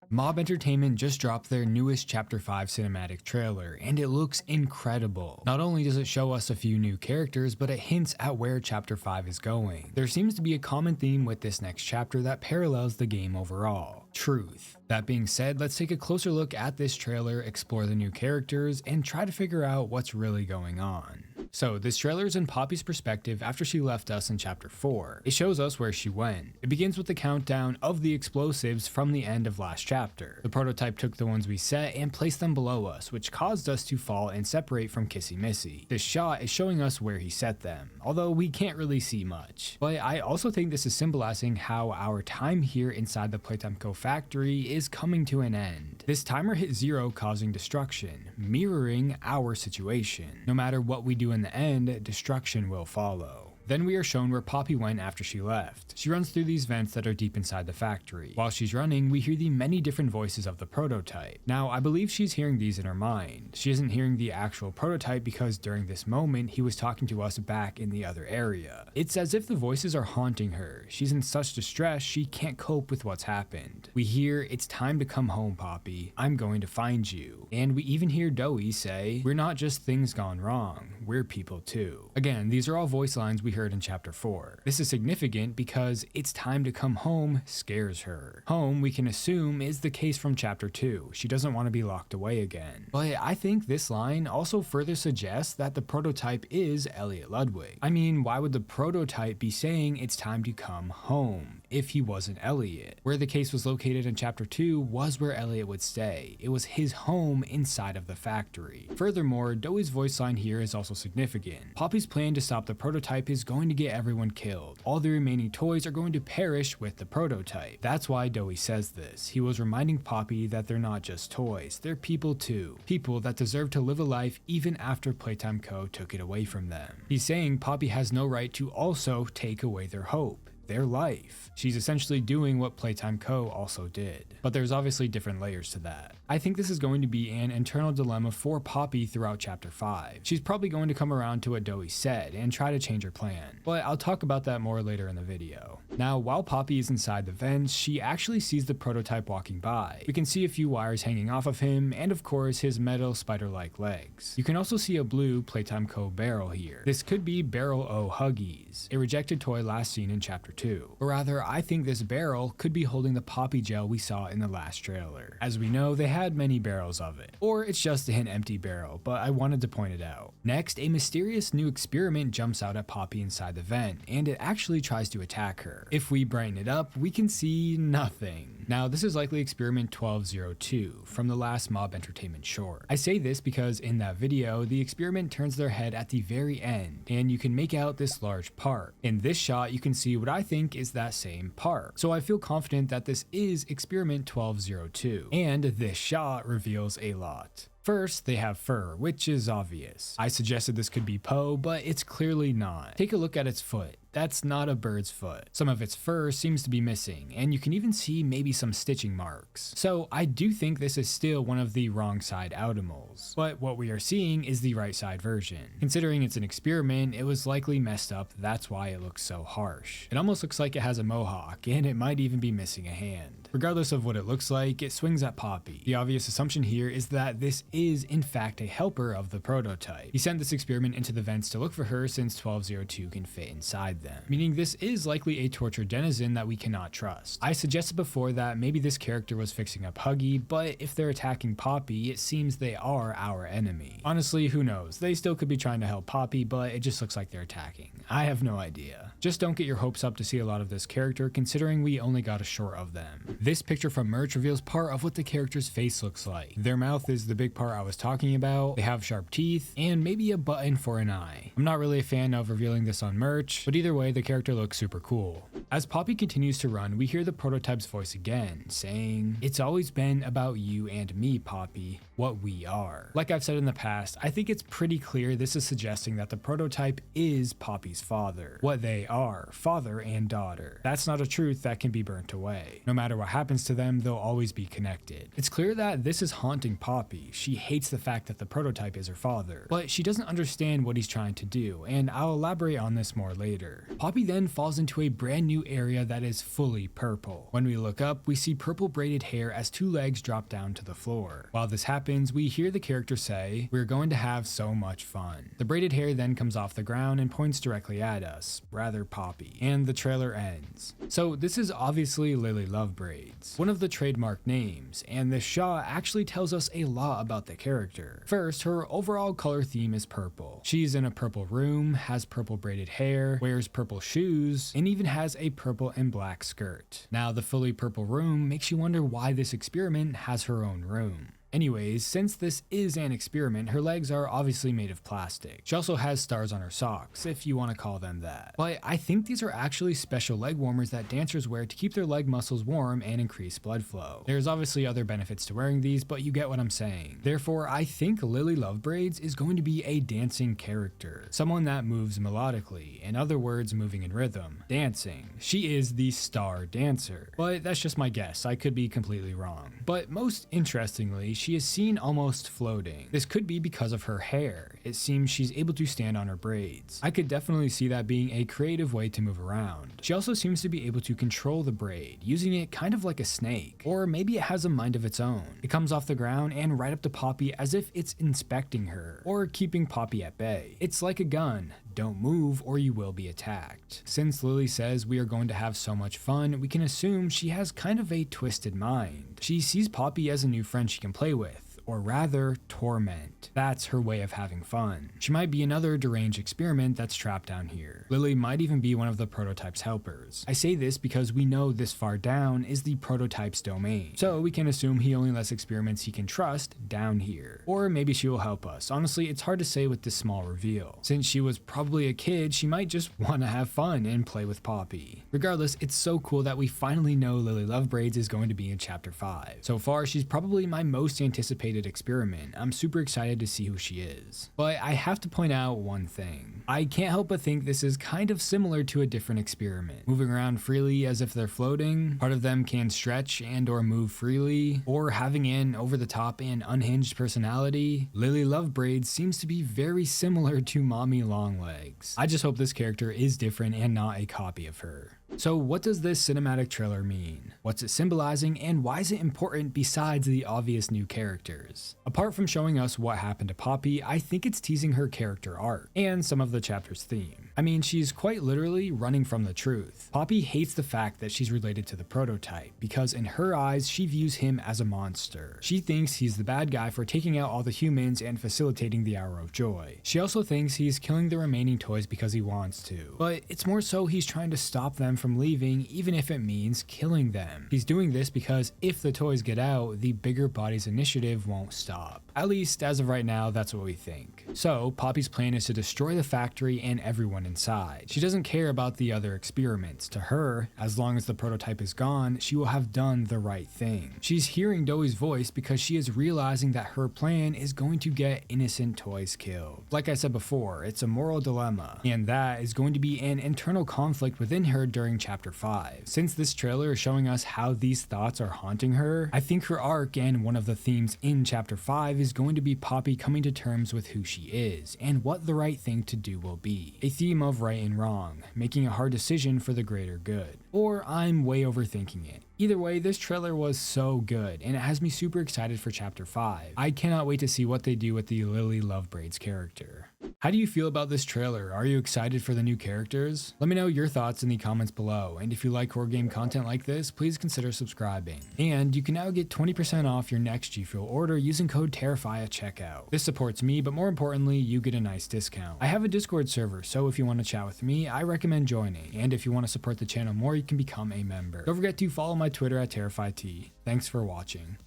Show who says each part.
Speaker 1: Mob Entertainment just dropped their newest Chapter 5 cinematic trailer, and it looks incredible. Not only does it show us a few new characters, but it hints at where Chapter 5 is going. There seems to be a common theme with this next chapter that parallels the game overall: truth. That being said, let's take a closer look at this trailer, explore the new characters, and try to figure out what's really going on. So this trailer is in Poppy's perspective after she left us in Chapter 4. It shows us where she went. It begins with the countdown of the explosives from the end of last chapter. The prototype took the ones we set and placed them below us, which caused us to fall and separate from Kissy Missy. This shot is showing us where he set them, although we can't really see much. But I also think this is symbolizing how our time here inside the Playtime Co. factory is coming to an end. This timer hit 0, causing destruction, mirroring our situation. No matter what we do in the end, destruction will follow. Then we are shown where Poppy went after she left. She runs through these vents that are deep inside the factory. While she's running, we hear the many different voices of the prototype. Now, I believe she's hearing these in her mind. She isn't hearing the actual prototype because during this moment, he was talking to us back in the other area. It's as if the voices are haunting her. She's in such distress, she can't cope with what's happened. We hear, "It's time to come home, Poppy. I'm going to find you." And we even hear Doey say, "We're not just things gone wrong, we're people too." Again, these are all voice lines we heard in Chapter 4. This is significant because "it's time to come home" scares her. Home, we can assume, is the case from Chapter 2. She doesn't want to be locked away again. But I think this line also further suggests that the prototype is Elliot Ludwig. I mean, why would the prototype be saying it's time to come home if he wasn't Elliot? Where the case was located in Chapter 2 was where Elliot would stay. It was his home inside of the factory. Furthermore, Doey's voice line here is also significant. Poppy's plan to stop the prototype is going to get everyone killed. All the remaining toys are going to perish with the prototype. That's why Doey says this. He was reminding Poppy that they're not just toys, they're people too. People that deserve to live a life even after Playtime Co. took it away from them. He's saying Poppy has no right to also take away their hope, their life. She's essentially doing what Playtime Co. also did. But there's obviously different layers to that. I think this is going to be an internal dilemma for Poppy throughout Chapter 5. She's probably going to come around to what Doey said and try to change her plan, but I'll talk about that more later in the video. Now, while Poppy is inside the vents, she actually sees the prototype walking by. We can see a few wires hanging off of him, and of course his metal spider-like legs. You can also see a blue Playtime Co. barrel here. This could be Barrel O Huggies, a rejected toy last seen in Chapter 2. Or rather, I think this barrel could be holding the Poppy gel we saw in the last trailer. As we know, they had many barrels of it. Or it's just an empty barrel, but I wanted to point it out. Next, a mysterious new experiment jumps out at Poppy inside the vent, and it actually tries to attack her. If we brighten it up, we can see nothing. Now, this is likely experiment 1202 from the last Mob Entertainment short. I say this because in that video, the experiment turns their head at the very end, and you can make out this large part. In this shot, you can see what I think is that same part. So I feel confident that this is experiment 1202, and this shot reveals a lot. First, they have fur, which is obvious. I suggested this could be Poe, but it's clearly not. Take a look at its foot. That's not a bird's foot. Some of its fur seems to be missing, and you can even see maybe some stitching marks. So I do think this is still one of the wrong side Automals, but what we are seeing is the right side version. Considering it's an experiment, it was likely messed up, that's why it looks so harsh. It almost looks like it has a mohawk, and it might even be missing a hand. Regardless of what it looks like, it swings at Poppy. The obvious assumption here is that this is in fact a helper of the prototype. He sent this experiment into the vents to look for her since 1202 can fit inside them, meaning this is likely a tortured denizen that we cannot trust. I suggested before that maybe this character was fixing up Huggy, but if they're attacking Poppy, it seems they are our enemy. Honestly, who knows? They still could be trying to help Poppy, but it just looks like they're attacking. I have no idea. Just don't get your hopes up to see a lot of this character, considering we only got a short of them. This picture from merch reveals part of what the character's face looks like. Their mouth is the big part I was talking about, they have sharp teeth, and maybe a button for an eye. I'm not really a fan of revealing this on merch, but either way, the character looks super cool. As Poppy continues to run, we hear the prototype's voice again, saying, "It's always been about you and me, Poppy, what we are." Like I've said in the past, I think it's pretty clear this is suggesting that the prototype is Poppy's father. What they are, father and daughter. That's not a truth that can be burnt away. No matter what happens to them, they'll always be connected. It's clear that this is haunting Poppy. She hates the fact that the prototype is her father, but she doesn't understand what he's trying to do, and I'll elaborate on this more later. Poppy then falls into a brand new new area that is fully purple. When we look up, we see purple braided hair as 2 legs drop down to the floor. While this happens, we hear the character say, "We're going to have so much fun." The braided hair then comes off the ground and points directly at us, rather Poppy, and the trailer ends. So this is obviously Lily Lovebraids, one of the trademark names, and this shot actually tells us a lot about the character. First, her overall color theme is purple. She's in a purple room, has purple braided hair, wears purple shoes, and even has a purple and black skirt. Now, the fully purple room makes you wonder why this experiment has her own room. Anyways, since this is an experiment, her legs are obviously made of plastic. She also has stars on her socks, if you want to call them that. But I think these are actually special leg warmers that dancers wear to keep their leg muscles warm and increase blood flow. There's obviously other benefits to wearing these, but you get what I'm saying. Therefore, I think Lily Lovebraids is going to be a dancing character. Someone that moves melodically, in other words, moving in rhythm. Dancing. She is the star dancer. But that's just my guess, I could be completely wrong. But most interestingly, she is seen almost floating. This could be because of her hair. It seems she's able to stand on her braids. I could definitely see that being a creative way to move around. She also seems to be able to control the braid, using it kind of like a snake. Or maybe it has a mind of its own. It comes off the ground and right up to Poppy as if it's inspecting her, or keeping Poppy at bay. It's like a gun. Don't move or you will be attacked. Since Lily says we are going to have so much fun, we can assume she has kind of a twisted mind. She sees Poppy as a new friend she can play with, or rather, torment. That's her way of having fun. She might be another deranged experiment that's trapped down here. Lily might even be one of the prototype's helpers. I say this because we know this far down is the prototype's domain, so we can assume he only lets experiments he can trust down here. Or maybe she will help us. Honestly, it's hard to say with this small reveal. Since she was probably a kid, she might just want to have fun and play with Poppy. Regardless, it's so cool that we finally know Lily Lovebraids is going to be in Chapter 5. So far, she's probably my most anticipated experiment. I'm super excited to see who she is. But I have to point out one thing. I can't help but think this is kind of similar to a different experiment. Moving around freely as if they're floating, part of them can stretch and or move freely, or having an over-the-top and unhinged personality. Lily Lovebraids seems to be very similar to Mommy Longlegs. I just hope this character is different and not a copy of her. So what does this cinematic trailer mean? What's it symbolizing, and why is it important besides the obvious new characters? Apart from showing us what happened to Poppy, I think it's teasing her character arc, and some of the chapter's theme. I mean, she's quite literally running from the truth. Poppy hates the fact that she's related to the prototype, because in her eyes, she views him as a monster. She thinks he's the bad guy for taking out all the humans and facilitating the Hour of Joy. She also thinks he's killing the remaining toys because he wants to, but it's more so he's trying to stop them from leaving, even if it means killing them. He's doing this because if the toys get out, the bigger body's initiative won't stop. At least, as of right now, that's what we think. So, Poppy's plan is to destroy the factory and everyone inside. She doesn't care about the other experiments. To her, as long as the prototype is gone, she will have done the right thing. She's hearing Doey's voice because she is realizing that her plan is going to get innocent toys killed. Like I said before, it's a moral dilemma, and that is going to be an internal conflict within her during Chapter 5. Since this trailer is showing us how these thoughts are haunting her, I think her arc and one of the themes in Chapter 5 is going to be Poppy coming to terms with who she is and what the right thing to do will be. A theme of right and wrong, making a hard decision for the greater good. Or I'm way overthinking it. Either way, this trailer was so good, and it has me super excited for Chapter 5. I cannot wait to see what they do with the Lily Lovebraids character. How do you feel about this trailer? Are you excited for the new characters? Let me know your thoughts in the comments below, and if you like horror game content like this, please consider subscribing. And you can now get 20% off your next G Fuel order using code TERRIFY at checkout. This supports me, but more importantly, you get a nice discount. I have a Discord server, so if you want to chat with me, I recommend joining. And if you want to support the channel more, you can become a member. Don't forget to follow my Twitter at TerrifyT. Thanks for watching.